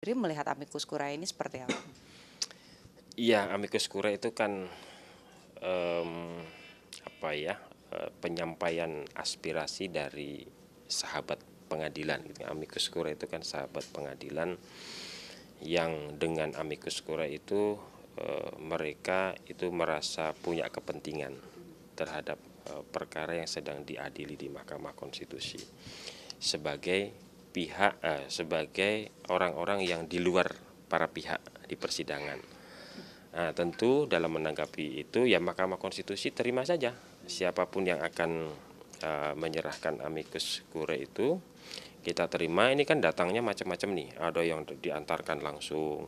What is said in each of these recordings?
Jadi melihat amicus curiae ini seperti apa? Iya, amicus curiae itu kan em, apa ya penyampaian aspirasi dari sahabat pengadilan gitu. Amicus curiae itu kan sahabat pengadilan yang dengan amicus curiae itu mereka itu merasa punya kepentingan terhadap perkara yang sedang diadili di Mahkamah Konstitusi sebagai sebagai orang-orang yang di luar para pihak di persidangan. Nah, tentu dalam menanggapi itu ya Mahkamah Konstitusi terima saja siapapun yang akan menyerahkan amicus curiae itu kita terima. Ini kan datangnya macam-macam nih, ada yang diantarkan langsung,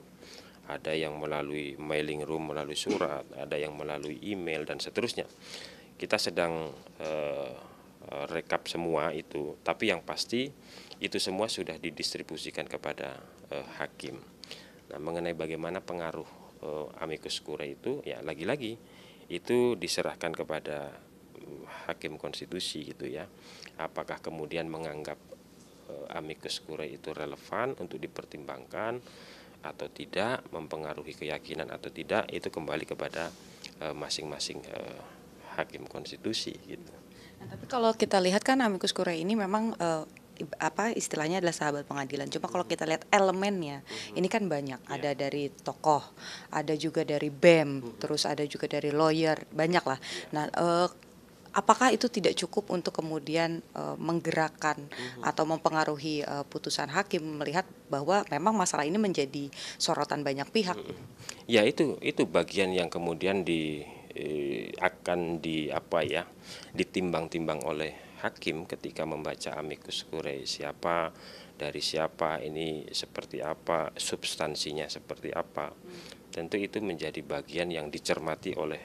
ada yang melalui mailing room, melalui surat, ada yang melalui email dan seterusnya. Kita sedang rekap semua itu, tapi yang pasti itu semua sudah didistribusikan kepada hakim. Nah, mengenai bagaimana pengaruh amicus curiae itu, ya lagi-lagi itu diserahkan kepada hakim konstitusi gitu ya. Apakah kemudian menganggap amicus curiae itu relevan untuk dipertimbangkan atau tidak, mempengaruhi keyakinan atau tidak, itu kembali kepada masing-masing hakim konstitusi gitu. Nah, tapi kalau kita lihat kan amicus curiae ini memang apa istilahnya adalah sahabat pengadilan. Cuma kalau kita lihat elemennya, ini kan banyak. Ya. Ada dari tokoh, ada juga dari BEM, terus ada juga dari lawyer, banyak lah. Nah, apakah itu tidak cukup untuk kemudian menggerakkan atau mempengaruhi putusan hakim melihat bahwa memang masalah ini menjadi sorotan banyak pihak? Ya, itu bagian yang kemudian akan ditimbang-timbang oleh hakim ketika membaca amicus curiae, siapa dari siapa, ini seperti apa, substansinya seperti apa. Tentu itu menjadi bagian yang dicermati oleh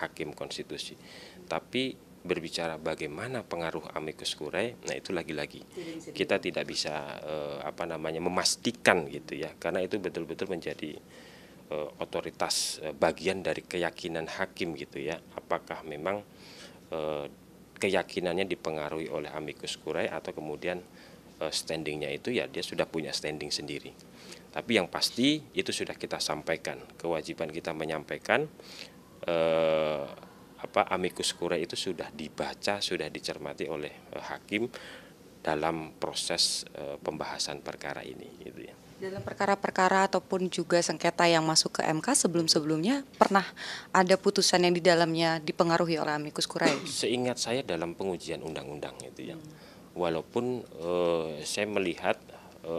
hakim konstitusi. Tapi berbicara bagaimana pengaruh amicus curiae, nah itu lagi-lagi kita tidak bisa memastikan gitu ya, karena itu betul-betul menjadi otoritas, bagian dari keyakinan hakim gitu ya. Apakah memang keyakinannya dipengaruhi oleh amicus curiae atau kemudian standingnya itu ya dia sudah punya standing sendiri. Tapi yang pasti itu sudah kita sampaikan, kewajiban kita menyampaikan amicus curiae itu sudah dibaca, sudah dicermati oleh hakim dalam proses pembahasan perkara ini gitu ya. Dalam perkara-perkara ataupun juga sengketa yang masuk ke MK sebelum-sebelumnya pernah ada putusan yang di dalamnya dipengaruhi oleh amicus curiae? Seingat saya dalam pengujian undang-undang itu ya. Walaupun saya melihat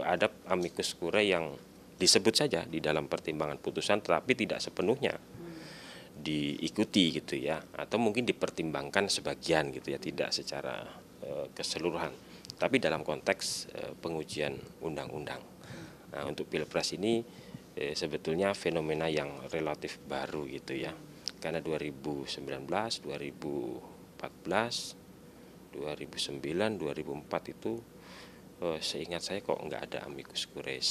ada amicus curiae yang disebut saja di dalam pertimbangan putusan tetapi tidak sepenuhnya diikuti gitu ya, atau mungkin dipertimbangkan sebagian gitu ya, tidak secara keseluruhan, tapi dalam konteks pengujian undang-undang. Nah, untuk Pilpres ini sebetulnya fenomena yang relatif baru gitu ya, karena 2019, 2014, 2009, 2004 itu seingat saya kok nggak ada amicus curiae